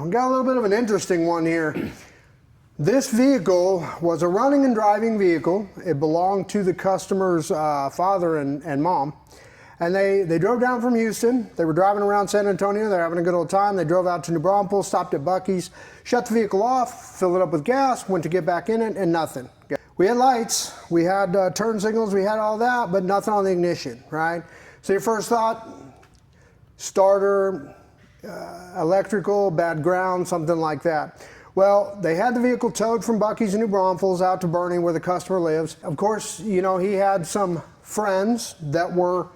I've got a little bit of an interesting one here. This vehicle was a running and driving vehicle. It belonged to the customer's father and mom. And they drove down from Houston. They were driving around San Antonio. They're having a good old time. They drove out to New Braunfels, stopped at BUC-EE'S, shut the vehicle off, filled it up with gas, went to get back in it, and nothing. We had lights, we had turn signals, we had all that, but nothing on the ignition, right? So your first thought, starter, electrical, bad ground, something like that. Well, they had the vehicle towed from BUC-EE'S in New Braunfels out to Bernie where the customer lives. Of course, you know, he had some friends that were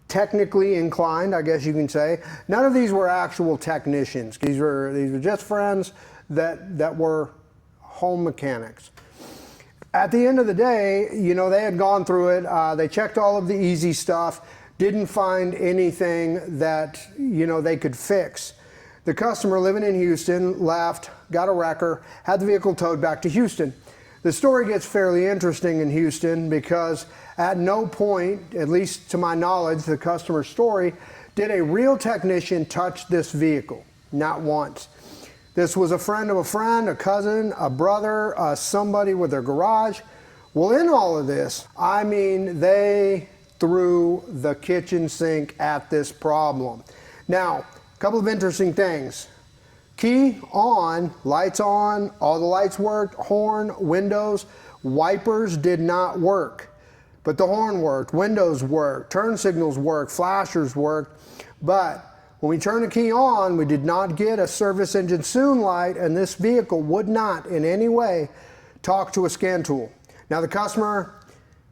technically inclined, I guess you can say. None of these were actual technicians. These were just friends that were home mechanics. At the end of the day, you know, they had gone through it. They checked all of the easy stuff, didn't find anything that, you know, they could fix. The customer living in Houston left, got a wrecker, had the vehicle towed back to Houston. The story gets fairly interesting in Houston because at no point, at least to my knowledge, the customer's story, did a real technician touch this vehicle, not once. This was a friend of a friend, a cousin, a brother, somebody with their garage. Well, in all of this, I mean, they threw the kitchen sink at this problem. Now, a couple of interesting things. Key on, lights on, all the lights worked, horn, windows, wipers did not work. But the horn worked, windows worked, turn signals worked, flashers worked. But when we turned the key on, we did not get a service engine soon light, and this vehicle would not in any way talk to a scan tool. Now the customer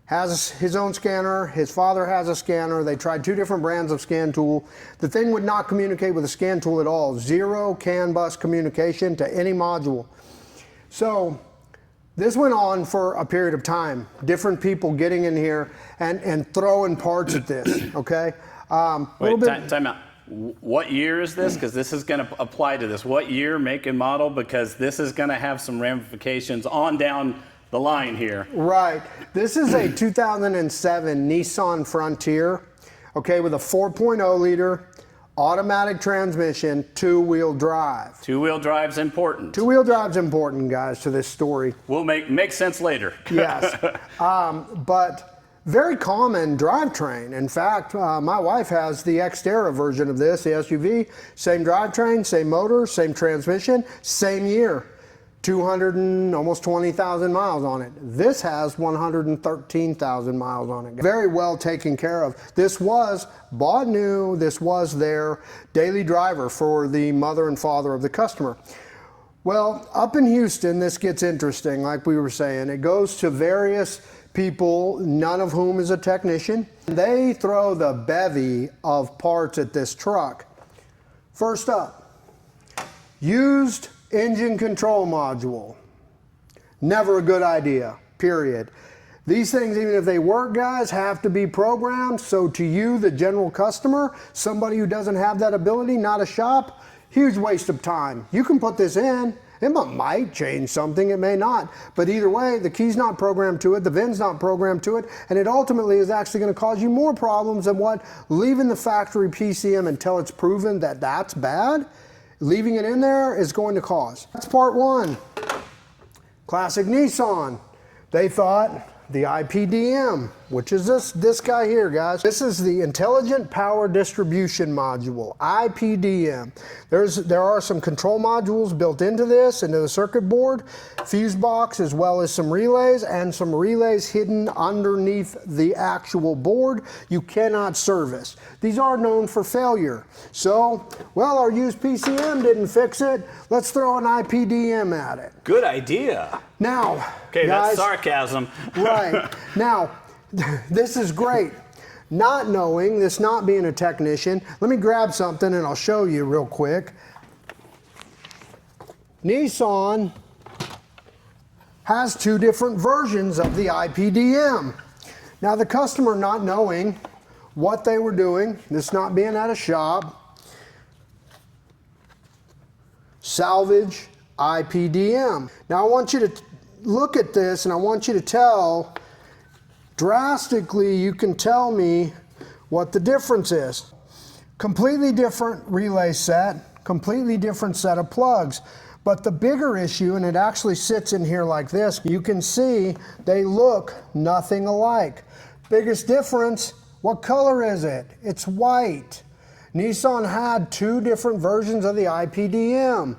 has his own scanner, his father has a scanner. They tried two different brands of scan tool. The thing would not communicate with a scan tool at all. Zero CAN bus communication to any module. So this went on for a period of time. Different people getting in here and throwing parts at this, okay? Wait, time out. What year is this? Because this is going to apply to this. What year, make, and model? Because this is going to have some ramifications on down the line here. Right. This is a 2007 Nissan Frontier, okay, with a 4.0 liter automatic transmission, two-wheel drive. Two-wheel drive's important. Two-wheel drive's important, guys, to this story. Will make sense later. Yes. But very common drivetrain. In fact, my wife has the Xterra version of this, the SUV. Same drivetrain, same motor, same transmission, same year. 200 and almost 20,000 miles on it. This has 113,000 miles on it. Very well taken care of. This was bought new. This was their daily driver for the mother and father of the customer. Well, up in Houston, this gets interesting, like we were saying. It goes to various people, none of whom is a technician. They throw the bevy of parts at this truck. First up, used engine control module. Never a good idea, period. These things, even if they work, guys, have to be programmed. So to you, the general customer, somebody who doesn't have that ability, not a shop, huge waste of time. You can put this in. It might change something, it may not. But either way, the key's not programmed to it, the VIN's not programmed to it, and it ultimately is actually going to cause you more problems than what leaving the factory PCM until it's proven that that's bad. Leaving it in there is going to cause. That's part one. Classic Nissan. They thought the IPDM, which is this guy here, guys. This is the Intelligent Power Distribution Module, IPDM. There are some control modules built into this, into the circuit board, fuse box, as well as some relays, and some relays hidden underneath the actual board you cannot service. These are known for failure. So, well, our used PCM didn't fix it. Let's throw an IPDM at it. Good idea. Now, okay, guys, that's sarcasm. Right. Now, this is great. Not knowing, this not being a technician, let me grab something and I'll show you real quick. Nissan has two different versions of the IPDM. Now, the customer not knowing what they were doing, this not being at a shop, salvage IPDM. Now, I want you to look at this and I want you to tell, drastically, you can tell me what the difference is. Completely different relay set, completely different set of plugs. But the bigger issue, and it actually sits in here like this, you can see they look nothing alike. Biggest difference, what color is it? It's white. Nissan had two different versions of the IPDM,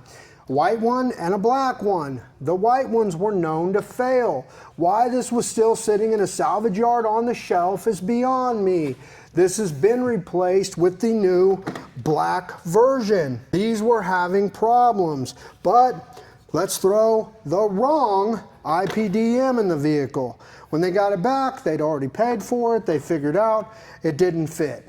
a white one and a black one. The white ones were known to fail. Why this was still sitting in a salvage yard on the shelf is beyond me. This has been replaced with the new black version. These were having problems, but let's throw the wrong IPDM in the vehicle. When they got it back, they'd already paid for it. They figured out it didn't fit.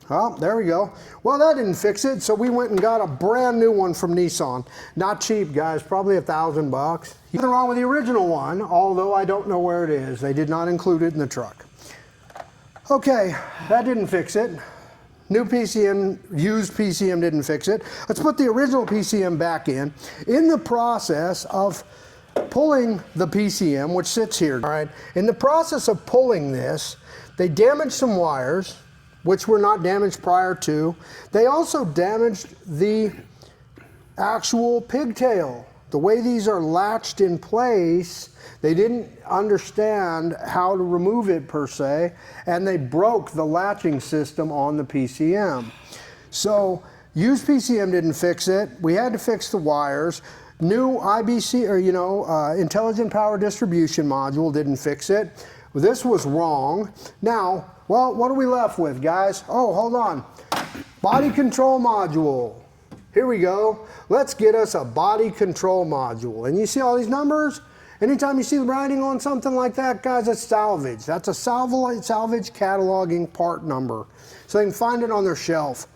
Oh, there we go. Well, that didn't fix it, so we went and got a brand new one from Nissan. Not cheap, guys, probably $1,000. Nothing wrong with the original one, although I don't know where it is. They did not include it in the truck. Okay, that didn't fix it. New PCM, used PCM didn't fix it. Let's put the original PCM back in. In the process of pulling the PCM, which sits here, all right, in the process of pulling this, they damaged some wires, which were not damaged prior to. They also damaged the actual pigtail. The way these are latched in place, they didn't understand how to remove it per se, and they broke the latching system on the PCM. So used PCM didn't fix it. We had to fix the wires. New IBC, or Intelligent Power Distribution Module didn't fix it. This was wrong. Now, well, what are we left with, guys? Oh, hold on. Body control module. Here we go. Let's get us a body control module. And you see all these numbers? Anytime you see the writing on something like that, guys, that's salvage. That's a salvage cataloging part number. So they can find it on their shelf.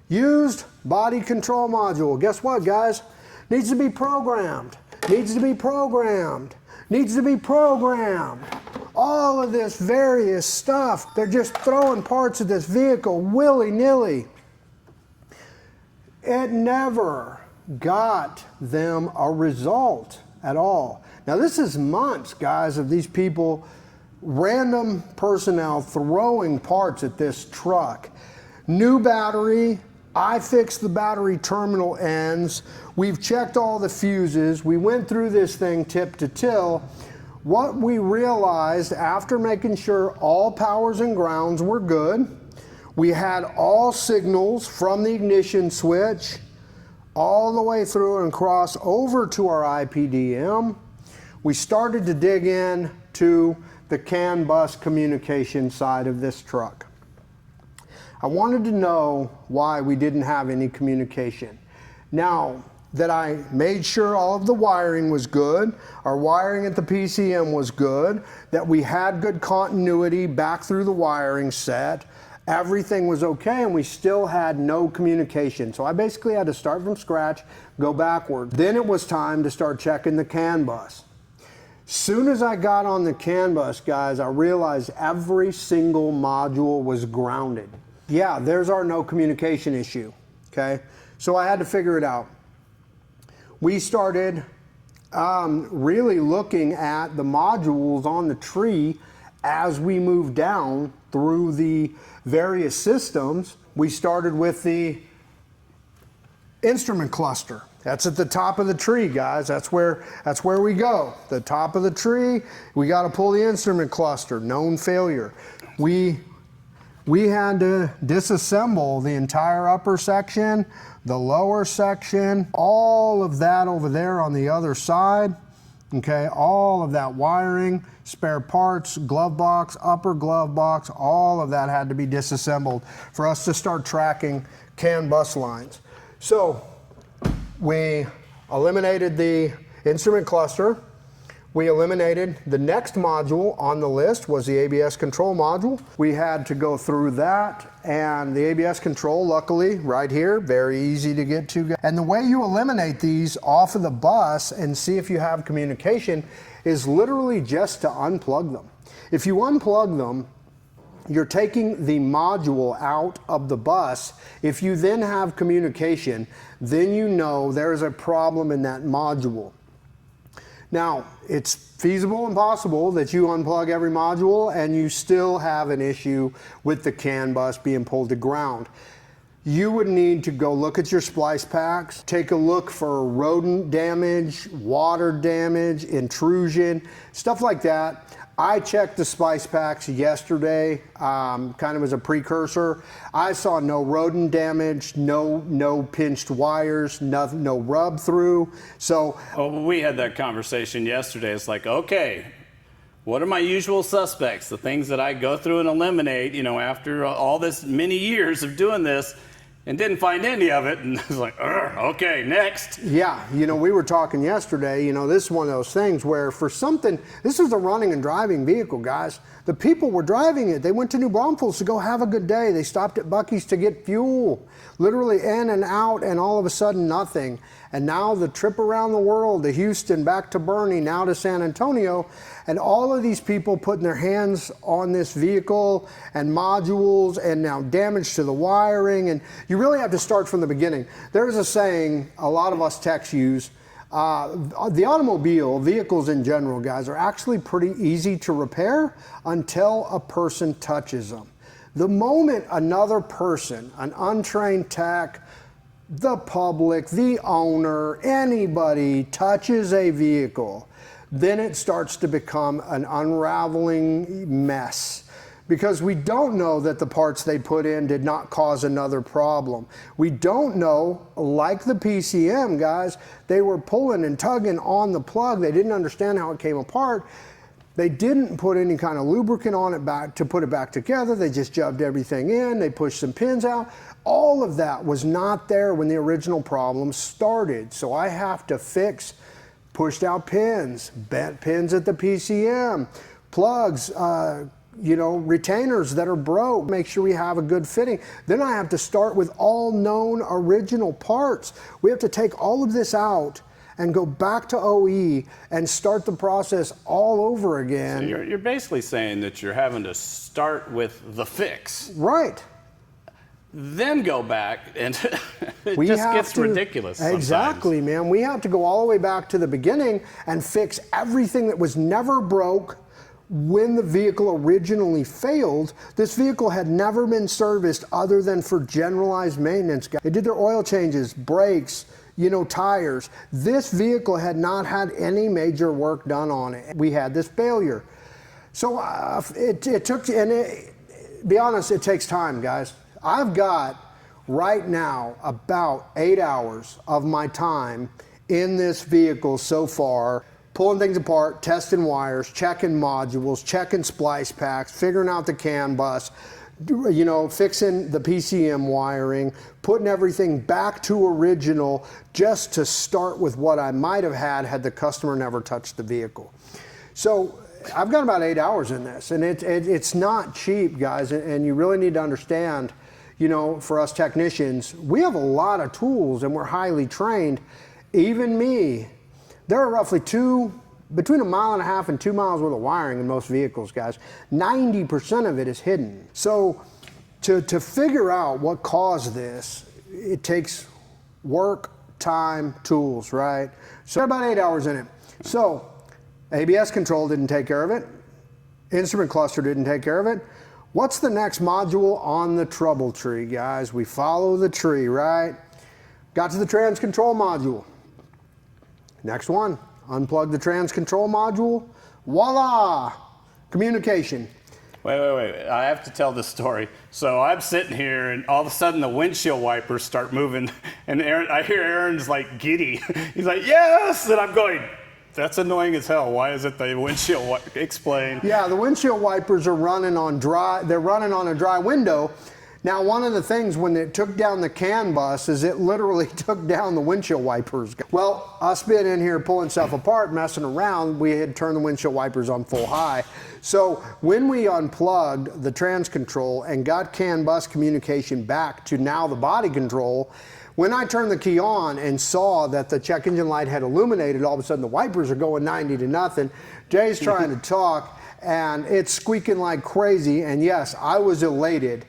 Used body control module. Guess what, guys? Needs to be programmed. Needs to be programmed. Needs to be programmed. All of this various stuff. They're just throwing parts of this vehicle willy-nilly. It never got them a result at all. Now this is months, guys, of these people, random personnel throwing parts at this truck. New battery, I fixed the battery terminal ends. We've checked all the fuses. We went through this thing tip to till. What we realized after making sure all powers and grounds were good, we had all signals from the ignition switch all the way through and cross over to our IPDM. We started to dig in to the CAN bus communication side of this truck. I wanted to know why we didn't have any communication. Now that I made sure all of the wiring was good, our wiring at the PCM was good, that we had good continuity back through the wiring set, everything was okay, and we still had no communication. So I basically had to start from scratch, go backward. Then it was time to start checking the CAN bus. Soon as I got on the CAN bus, guys, I realized every single module was grounded. Yeah, there's our no communication issue, okay? So I had to figure it out. We started really looking at the modules on the tree as we moved down through the various systems. We started with the instrument cluster. That's at the top of the tree, guys. That's where we go. The top of the tree, we got to pull the instrument cluster, known failure. We had to disassemble the entire upper section, the lower section, all of that over there on the other side. Okay, all of that wiring, spare parts, glove box, upper glove box, all of that had to be disassembled for us to start tracking CAN bus lines. So we eliminated the instrument cluster. We eliminated the next module on the list was the ABS control module. We had to go through that, and the ABS control, luckily, right here, very easy to get to. And the way you eliminate these off of the bus and see if you have communication is literally just to unplug them. If you unplug them, you're taking the module out of the bus. If you then have communication, then you know there's a problem in that module. Now, it's feasible and possible that you unplug every module and you still have an issue with the CAN bus being pulled to ground. you would need to go look at your splice packs, take a look for rodent damage, water damage, intrusion, stuff like that. I checked the splice packs yesterday, kind of as a precursor. I saw no rodent damage, no pinched wires, no rub through. So we had that conversation yesterday. It's like, okay, what are my usual suspects? The things that I go through and eliminate, after all this many years of doing this, and didn't find any of it, and I was like, okay, next. Yeah, we were talking yesterday, this is one of those things where for something, this was a running and driving vehicle, guys. The people were driving it. They went to New Braunfels to go have a good day. They stopped at Buc-ee's to get fuel, literally in and out, and all of a sudden nothing. And now the trip around the world to Houston, back to Bernie, now to San Antonio, and all of these people putting their hands on this vehicle and modules and now damage to the wiring. And you really have to start from the beginning. There's a saying a lot of us techs use. The automobile, vehicles in general, guys, are actually pretty easy to repair until a person touches them. The moment another person, an untrained tech, the public, the owner, anybody touches a vehicle, then it starts to become an unraveling mess. Because we don't know that the parts they put in did not cause another problem. We don't know, like the PCM guys, they were pulling and tugging on the plug. They didn't understand how it came apart. They didn't put any kind of lubricant on it back to put it back together. They just jabbed everything in. They pushed some pins out. All of that was not there when the original problem started. So I have to fix pushed out pins, bent pins at the PCM, plugs, retainers that are broke, make sure we have a good fitting. Then I have to start with all known original parts. We have to take all of this out and go back to OE and start the process all over again. So you're basically saying that you're having to start with the fix. Right. Then go back, and it just gets ridiculous sometimes. Exactly, man. We have to go all the way back to the beginning and fix everything that was never broke when the vehicle originally failed. This vehicle had never been serviced other than for generalized maintenance. They did their oil changes, brakes, tires. This vehicle had not had any major work done on it. We had this failure. So it took, be honest, it takes time, guys. I've got right now about 8 hours of my time in this vehicle so far, pulling things apart, testing wires, checking modules, checking splice packs, figuring out the CAN bus, fixing the PCM wiring, putting everything back to original just to start with what I might have had the customer never touched the vehicle. So I've got about 8 hours in this, and it's not cheap, guys, and you really need to understand, for us technicians, we have a lot of tools and we're highly trained. Even me, there are roughly between 1.5 miles and 2 miles worth of wiring in most vehicles, guys. 90% of it is hidden. So to figure out what caused this, it takes work, time, tools, right? So about 8 hours in it. So ABS control didn't take care of it. Instrument cluster didn't take care of it. What's the next module on the trouble tree, guys? We follow the tree, right? Got to the trans control module. Next one, unplug the trans control module. Voila! Communication. Wait. I have to tell this story. So I'm sitting here, and all of a sudden the windshield wipers start moving, and I hear Aaron's like giddy. He's like, yes! And I'm going, that's annoying as hell. Why is it the windshield wiper? Explain. Yeah, the windshield wipers are running on dry. They're running on a dry window. Now, one of the things when it took down the CAN bus is it literally took down the windshield wipers. Well, us being in here pulling stuff apart, messing around, we had turned the windshield wipers on full high. So when we unplugged the trans control and got CAN bus communication back to now the body control, when I turned the key on and saw that the check engine light had illuminated, all of a sudden the wipers are going 90 to nothing. Jay's trying to talk and it's squeaking like crazy. And yes, I was elated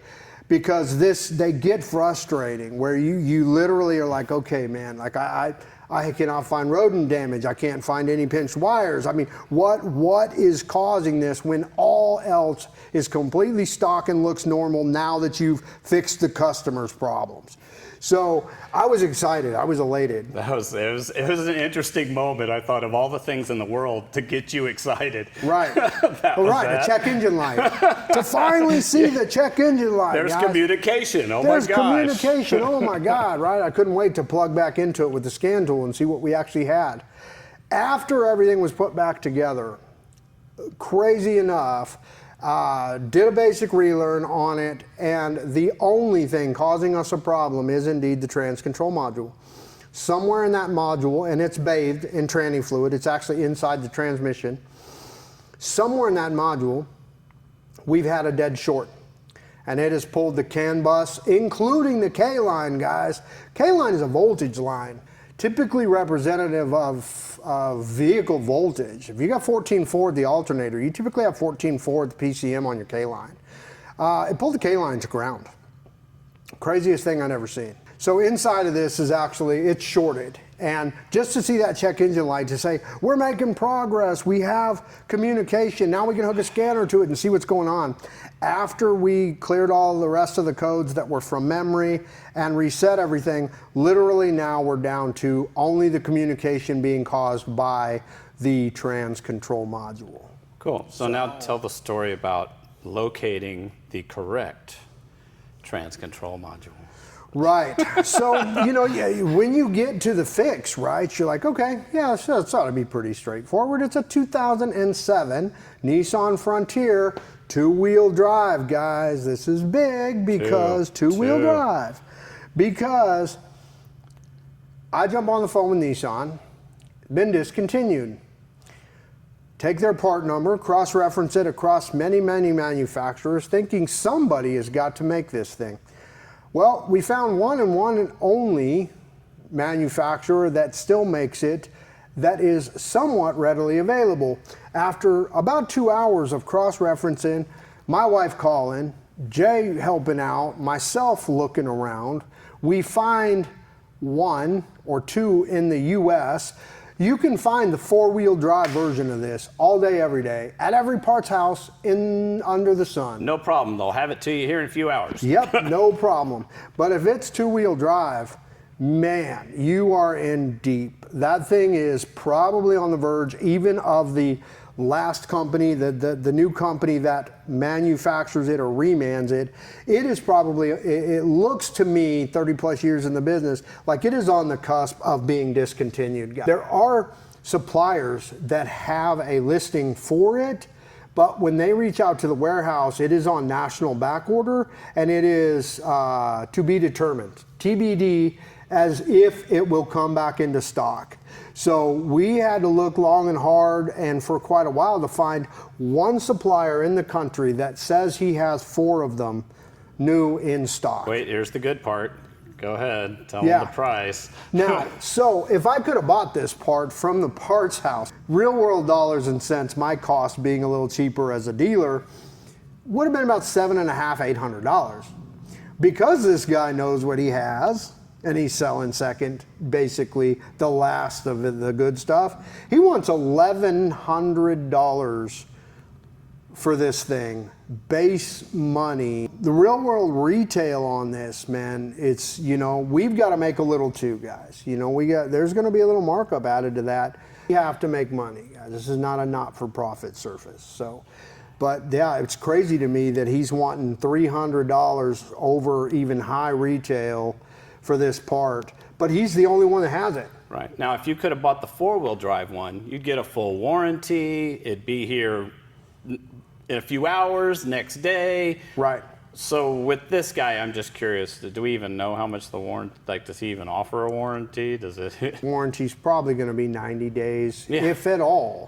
because they get frustrating where you literally are like, okay, man, like I I cannot find rodent damage. I can't find any pinched wires. I mean, what is causing this when all else is completely stock and looks normal now that you've fixed the customer's problems? So I was excited. I was elated. It was an interesting moment. I thought of all the things in the world to get you excited. Right. That. A check engine light. To finally see the check engine light. There's guys. Communication. Oh There's my gosh. communication. Oh my God, right? I couldn't wait to plug back into it with the scan tool and see what we actually had. After everything was put back together, crazy enough, did a basic relearn on it, and the only thing causing us a problem is indeed the trans control module. Somewhere in that module, and it's bathed in tranny fluid, it's actually inside the transmission. Somewhere in that module, we've had a dead short, and it has pulled the CAN bus, including the K line, guys. K line is a voltage line, typically representative of vehicle voltage. If you got 14.4 at the alternator, you typically have 14.4 at the PCM on your K line. It pulled the K line to ground. Craziest thing I've ever seen. So inside of this is actually, it's shorted. And just to see that check engine light to say, we're making progress, we have communication, now we can hook a scanner to it and see what's going on. After we cleared all the rest of the codes that were from memory and reset everything, literally now we're down to only the communication being caused by the trans control module. Cool. So now tell the story about locating the correct trans control module. Right. So, when you get to the fix, right, you're like, okay, yeah, so it ought to be pretty straightforward. It's a 2007 Nissan Frontier two-wheel drive, guys. This is big because two-wheel drive. Because I jump on the phone with Nissan, been discontinued. Take their part number, cross-reference it across many, many manufacturers, thinking somebody has got to make this thing. Well, we found one and only manufacturer that still makes it that is somewhat readily available. After about 2 hours of cross-referencing, my wife calling, Jay helping out, myself looking around, we find one or two in the US. You can find the four-wheel drive version of this all day, every day, at every parts house under the sun. No problem. They'll have it to you here in a few hours. Yep, no problem. But if it's two-wheel drive, man, you are in deep. That thing is probably on the verge even of the last company, the new company that manufactures it or remans it. It is probably, it looks to me, 30 plus years in the business, like it is on the cusp of being discontinued. There are suppliers that have a listing for it, but when they reach out to the warehouse, it is on national back order, and it is to be determined, TBD, as if it will come back into stock. So we had to look long and hard and for quite a while to find one supplier in the country that says he has 4 of them new in stock. Wait, here's the good part. Go ahead, tell them the price. Now, so if I could have bought this part from the parts house, real world dollars and cents, my cost being a little cheaper as a dealer, would have been about $750, $800. Because this guy knows what he has, and he's selling second, basically the last of the good stuff. He wants $1,100 for this thing, base money. The real world retail on this, man, it's, we've got to make a little too, guys. There's going to be a little markup added to that. You have to make money, guys. This is not a not-for-profit service. So, but yeah, it's crazy to me that he's wanting $300 over even high retail for this part, but he's the only one that has it. Right. Now, if you could have bought the four-wheel drive one, you'd get a full warranty. It'd be here in a few hours, next day. Right. So with this guy, I'm just curious, do we even know how much the warranty, does he even offer a warranty? Does it? Warranty's probably going to be 90 days, if at all.